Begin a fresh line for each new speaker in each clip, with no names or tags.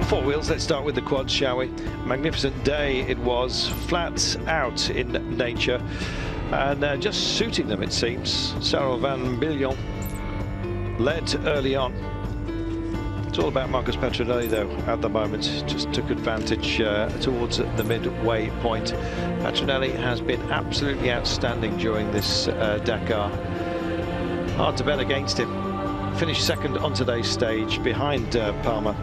Four wheels, let's start with the quads, shall we? Magnificent day it was, flat out in nature, and just suiting them, it seems. Sarah Van Billion led early on. It's all about Marcus Petronelli, though, at the moment. Just took advantage towards the midway point. Petronelli has been absolutely outstanding during this Dakar. Hard to bet against him. Finished second on today's stage, behind Palmer.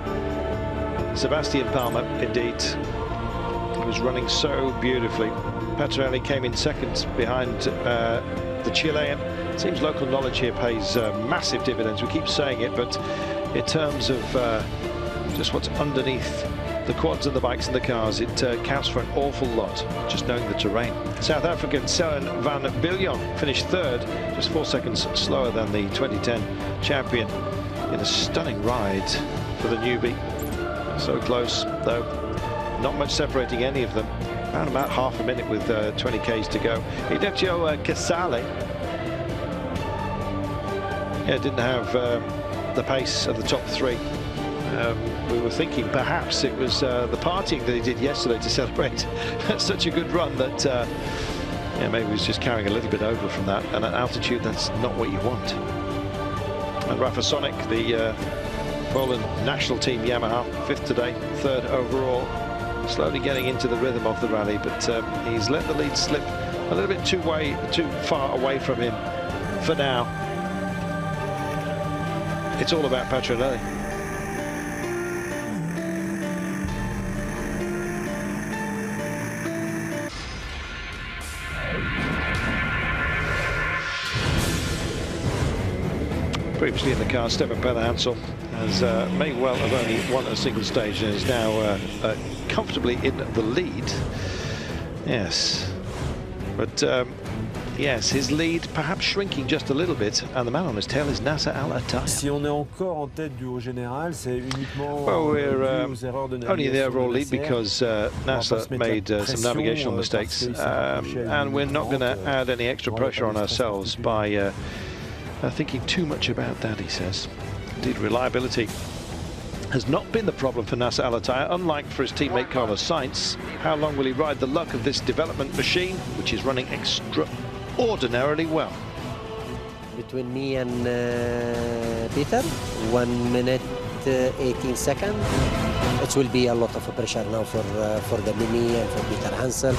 Sebastian Palmer, indeed. He was running so beautifully. Petronelli came in second behind the Chilean. It seems local knowledge here pays massive dividends. We keep saying it, but in terms of just what's underneath the quads and the bikes and the cars, it counts for an awful lot, just knowing the terrain. South African Seren Van Biljon finished third, just 4 seconds slower than the 2010 champion, in a stunning ride for the newbie. So close, though, not much separating any of them. Around about half a minute with 20 Ks to go. Ignacio Casale didn't have the pace of the top three. We were thinking perhaps it was the partying that he did yesterday to celebrate such a good run that maybe he was just carrying a little bit over from that, and at altitude that's not what you want. And Rafa Sonik, the Poland national team Yamaha, fifth today, third overall, slowly getting into the rhythm of the rally, but he's let the lead slip a little bit too far away from him for now. It's all about Petronelli. Previously in the car, Stefan Hansel has may well have only won a single stage and is now comfortably in the lead. Yes, but yes, his lead perhaps shrinking just a little bit, and the man on his tail is Nasser Al-Attiyah.
Si on est encore en tête du haut général, c'est uniquement
well, we're only in the overall lead because Nasser made some navigational mistakes, and we're not going to add any extra pressure on ourselves by thinking too much about that, he says. Indeed, reliability has not been the problem for Nasser Al-Attiyah, unlike for his teammate Carlos Sainz. How long will he ride the luck of this development machine, which is running extraordinarily well?
Between me and Peter, 1 minute 18 seconds. It will be a lot of pressure now for the Mini and for Peter Hansel.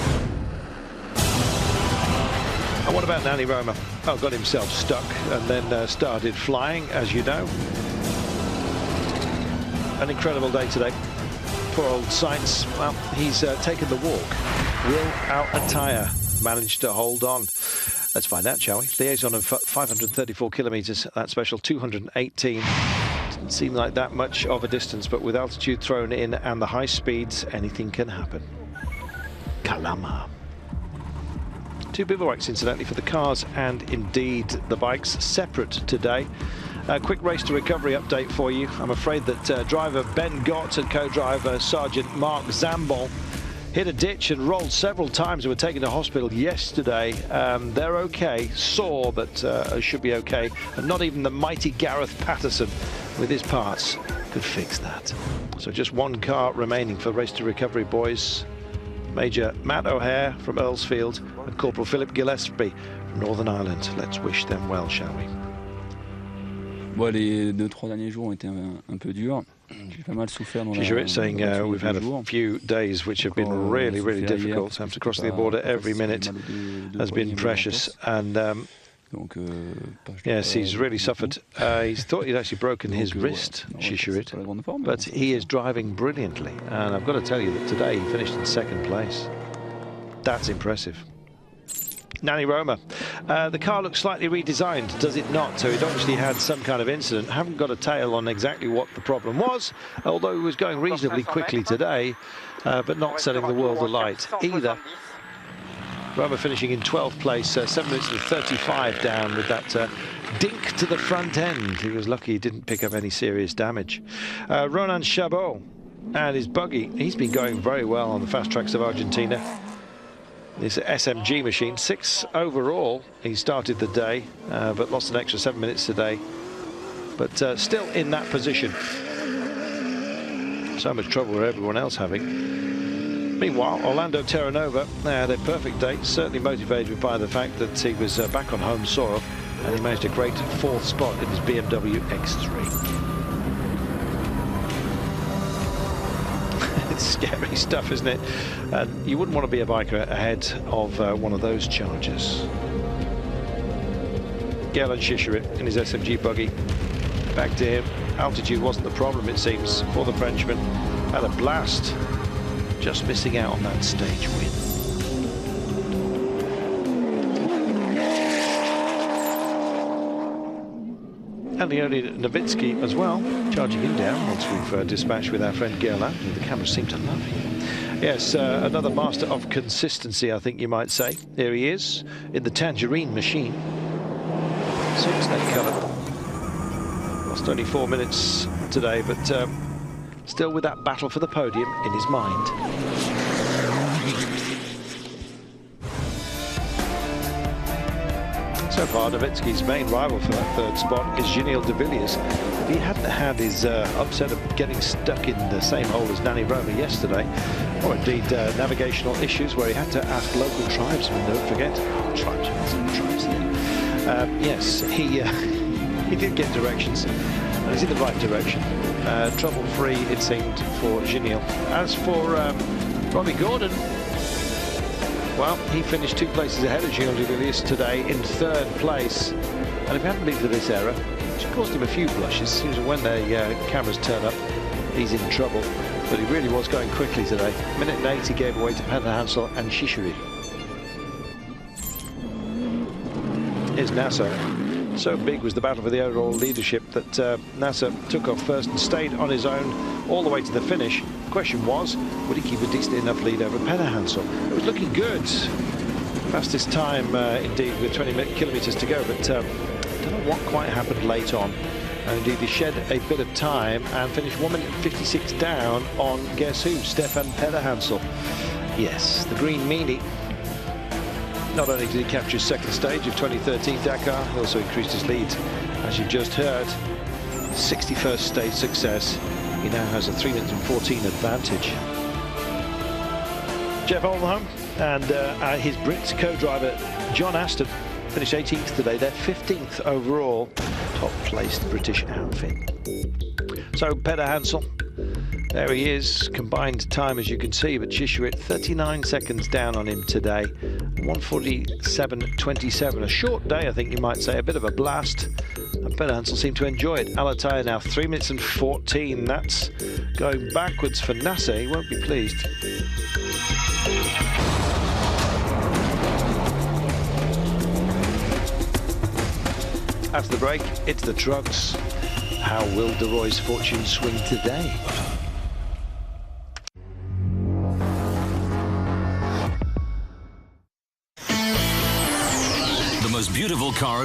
And what about Nani Roma? Oh, got himself stuck and then started flying, as you know. An incredible day today. Poor old Sainz, well, he's taken the walk. Will Al-Attiyah manage to hold on? Let's find out, shall we? Liaison of 534 kilometers, that special 218. Doesn't seem like that much of a distance, but with altitude thrown in and the high speeds, anything can happen. Kalama. Two bivouacs, incidentally, for the cars and indeed the bikes, separate today. A quick race to recovery update for you. I'm afraid that driver Ben Gott and co-driver Sergeant Mark Zambon hit a ditch and rolled several times and were taken to hospital yesterday. They're okay, sore, but should be okay. And not even the mighty Gareth Patterson with his parts could fix that. So just one car remaining for race to recovery, boys. Major Matt O'Hare from Earlsfield and Corporal Philip Gillespie from Northern Ireland. Let's wish them well, shall we?
Bon, les 2-3 derniers jours ont été un peu durs. J'ai pas mal souffert dans
la saying we've had a few days which have been really difficult. Having to cross the border every minute has been precious, and yes, he's really suffered. He thought he'd actually broken his wrist, Shishurit, but he is driving brilliantly, and I've got to tell you that today he finished in second place. That's impressive. Nani Roma. The car looks slightly redesigned, does it not? So it obviously had some kind of incident. Haven't got a tail on exactly what the problem was, although he was going reasonably quickly today, but not setting the world alight either. Roma finishing in 12th place, 7 minutes and 35 down with that dink to the front end. He was lucky he didn't pick up any serious damage. Ronan Chabot and his buggy, he's been going very well on the fast tracks of Argentina. This SMG machine, 6 overall. He started the day, but lost an extra 7 minutes today. But still in that position. So much trouble with everyone else having. Meanwhile, Orlando Terranova, they had a perfect day, certainly motivated by the fact that he was back on home soil, and he managed a great 4th spot in his BMW X3. It's scary stuff, isn't it? And you wouldn't want to be a biker ahead of one of those chargers. Galen Chicherit in his SMG buggy. Back to him. Altitude wasn't the problem, it seems, for the Frenchman. Had a blast. Just missing out on that stage win. And Leonid Novitsky as well, charging him down once we've dispatched with our friend Gerland, who the cameras seem to love him. Yes, another master of consistency, I think you might say. Here he is, in the Tangerine machine. 6-neck colour. Lost only 4 minutes today, but still with that battle for the podium in his mind. So far, Novitsky's main rival for that 3rd spot is Giniel de Villiers. If he hadn't had his upset of getting stuck in the same hole as Nani Roma yesterday, or indeed navigational issues where he had to ask local tribesmen, don't forget, yes, he did get directions, and he's in the right direction. Trouble-free, it seemed, for Giniel. As for Robbie Gordon, well, he finished 2 places ahead of Giniel de Villiers today in 3rd place. And if it hadn't been for this error, which caused him a few blushes, seems when the cameras turn up, he's in trouble. But he really was going quickly today. Minute and 8 he gave away to Peter Hansel and Chicherit. Here's Nasser. So big was the battle for the overall leadership that Nasser took off first and stayed on his own all the way to the finish. The question was, would he keep a decent enough lead over Peter Hansel? It was looking good. Fastest time, indeed, with 20 kilometres to go, but I don't know what quite happened late on. And indeed, he shed a bit of time and finished 1 minute 56 down on, guess who? Stefan Peter Hansel. Yes, the Green Meanie. Not only did he capture his 2nd stage of 2013 Dakar, he also increased his lead, as you just heard. 61st stage success. He now has a 3 minutes and 14 advantage. Jeff Oldham and his Brit co-driver John Aston finished 18th today. They're 15th overall, top-placed British outfit. So Peter Hansel, there he is, combined time as you can see, but Chicherit 39 seconds down on him today, 1:47.27. A short day, I think you might say, a bit of a blast. And Peter Hansel seemed to enjoy it. Alataya now 3 minutes and 14. That's going backwards for Nasser. He won't be pleased. After the break, it's the trucks. How will De Roy's fortune swing today?
The most beautiful car.